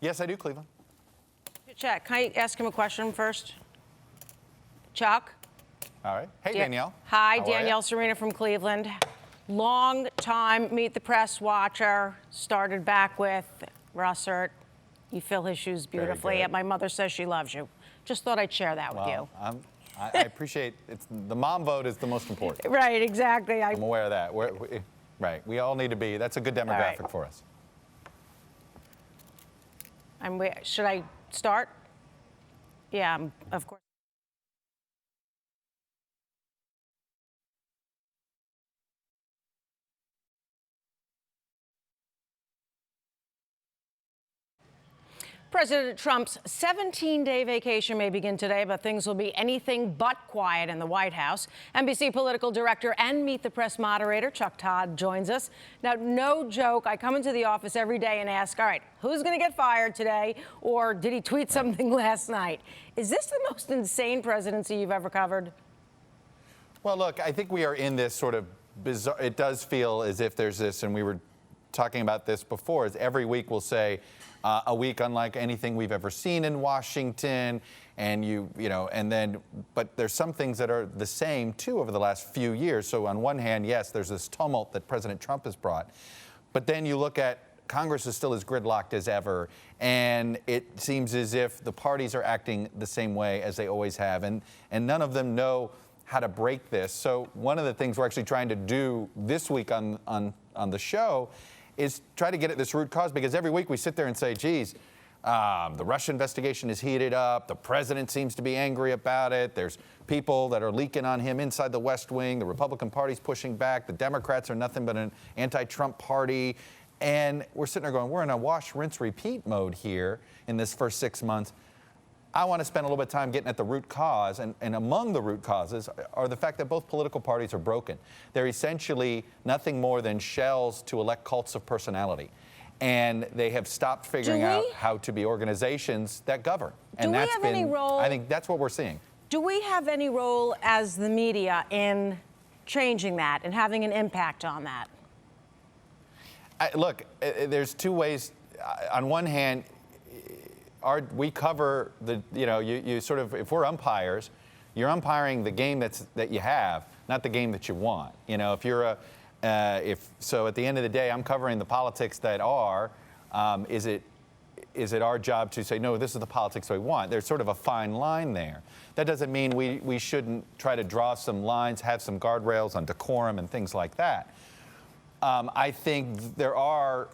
Yes, I do, Cleveland. Chuck, can I ask him a question first? Chuck? All right. Hey, Danielle. Hi, Danielle Serena from Cleveland. Long time Meet the Press watcher. Started back with Russert. You fill his shoes beautifully. My mother says she loves you. Just thought I'd share that with you. I appreciate it. The mom vote is the most important. Right, exactly. I'm aware of that. Right. We all need to be. That's a good demographic for us. Should I start? Yeah, of course. President Trump's 17-day vacation may begin today, but things will be anything but quiet in the White House. NBC political director and Meet the Press moderator Chuck Todd joins us. Now, no joke, I come into the office every day and ask, all right, who's going to get fired today? Or did he tweet something last night? Is this the most insane presidency you've ever covered? Well, look, I think we are in this sort of bizarre, it does feel as if there's this, and we were talking about this before, is every week we'll say, a week unlike anything we've ever seen in Washington, and but there's some things that are the same too over the last few years. So on one hand, yes, there's this tumult that President Trump has brought, but then you look at Congress is still as gridlocked as ever, and it seems as if the parties are acting the same way as they always have, and none of them know how to break this. So one of the things we're actually trying to do this week on the show is try to get at this root cause, because every week we sit there and say, geez, the Russia investigation is heated up. The president seems to be angry about it. There's people that are leaking on him inside the West Wing. The Republican Party's pushing back. The Democrats are nothing but an anti-Trump party. And we're sitting there going, we're in a wash, rinse, repeat mode here in this first 6 months. I want to spend a little bit of time getting at the root cause, and among the root causes are the fact that both political parties are broken. They're essentially nothing more than shells to elect cults of personality, and they have stopped figuring out how to be organizations that govern. And do we have any role? I think that's what we're seeing. Do we have any role as the media in changing that and having an impact on that? Look, there's two ways. On one hand, we cover the, you sort of, if we're umpires, you're umpiring the game that you have, not the game that you want. If you're so at the end of the day, I'm covering the politics that are, is it our job to say, no, this is the politics we want? There's sort of a fine line there. That doesn't mean we shouldn't try to draw some lines, have some guardrails on decorum and things like that. I think there are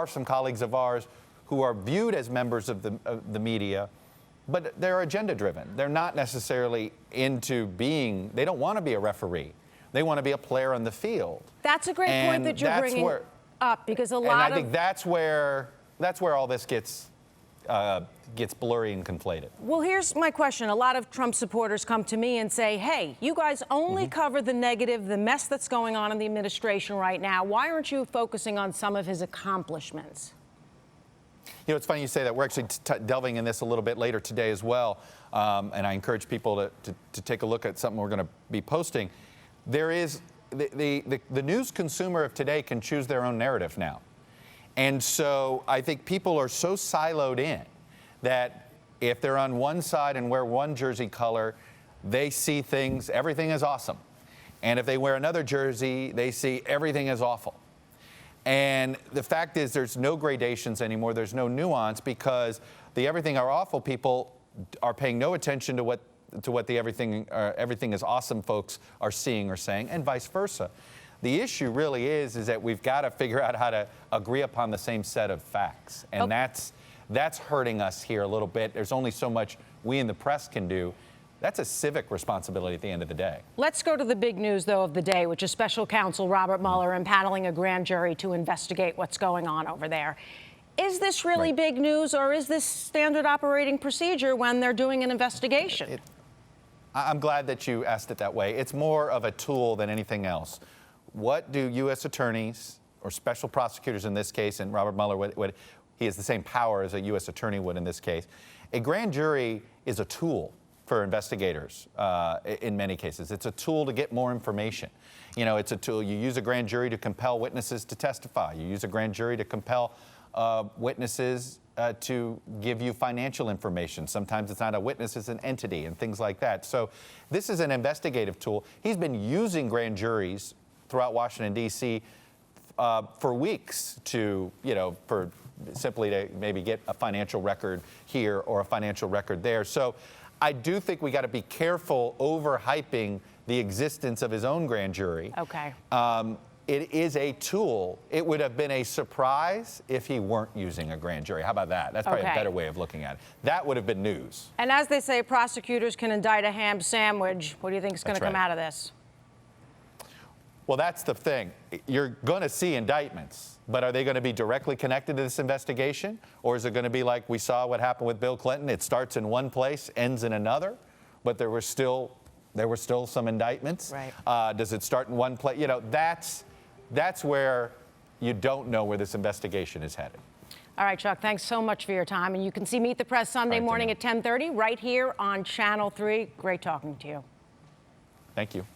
some colleagues of ours who are viewed as members of the media, but they're agenda-driven. They're not necessarily they don't want to be a referee. They want to be a player on the field. That's a great point that you're bringing up, because I think that's where all this gets blurry and conflated. Well, here's my question. A lot of Trump supporters come to me and say, hey, you guys only cover the negative, the mess that's going on in the administration right now. Why aren't you focusing on some of his accomplishments? It's funny you say that. We're actually delving in this a little bit later today as well, and I encourage people to take a look at something we're going to be posting. There is the news consumer of today can choose their own narrative now, and so I think people are so siloed in that if they're on one side and wear one jersey color, they see everything is awesome, and if they wear another jersey, they see everything is awful. And the fact is, there's no gradations anymore. There's no nuance, because the everything are awful people are paying no attention to what the everything is awesome folks are seeing or saying, and vice versa. The issue really is that we've got to figure out how to agree upon the same set of facts, and that's hurting us here a little bit. There's only so much we in the press can do. That's a civic responsibility at the end of the day. Let's go to the big news, though, of the day, which is special counsel Robert Mueller impaneling a grand jury to investigate what's going on over there. Is this really big news, or is this standard operating procedure when they're doing an investigation? I'm glad that you asked it that way. It's more of a tool than anything else. What do U.S. attorneys, or special prosecutors in this case, and Robert Mueller, he has the same power as a U.S. attorney would in this case. A grand jury is a tool for investigators in many cases. It's a tool to get more information. It's a tool. You use a grand jury to compel witnesses to testify. You use a grand jury to compel witnesses to give you financial information. Sometimes it's not a witness, it's an entity and things like that. So this is an investigative tool. He's been using grand juries throughout Washington, D.C. For weeks to, for simply to maybe get a financial record here or a financial record there. So I do think we got to be careful overhyping the existence of his own grand jury. Okay. It is a tool. It would have been a surprise if he weren't using a grand jury. How about that? That's probably a better way of looking at it. That would have been news. And as they say, prosecutors can indict a ham sandwich. What do you think is going to come out of this? Well, that's the thing. You're going to see indictments, but are they going to be directly connected to this investigation? Or is it going to be like we saw what happened with Bill Clinton? It starts in one place, ends in another, but there were still some indictments. Right. Does it start in one place? That's where you don't know where this investigation is headed. All right, Chuck, thanks so much for your time. And you can see Meet the Press Sunday morning at 10:30 right here on Channel 3. Great talking to you. Thank you.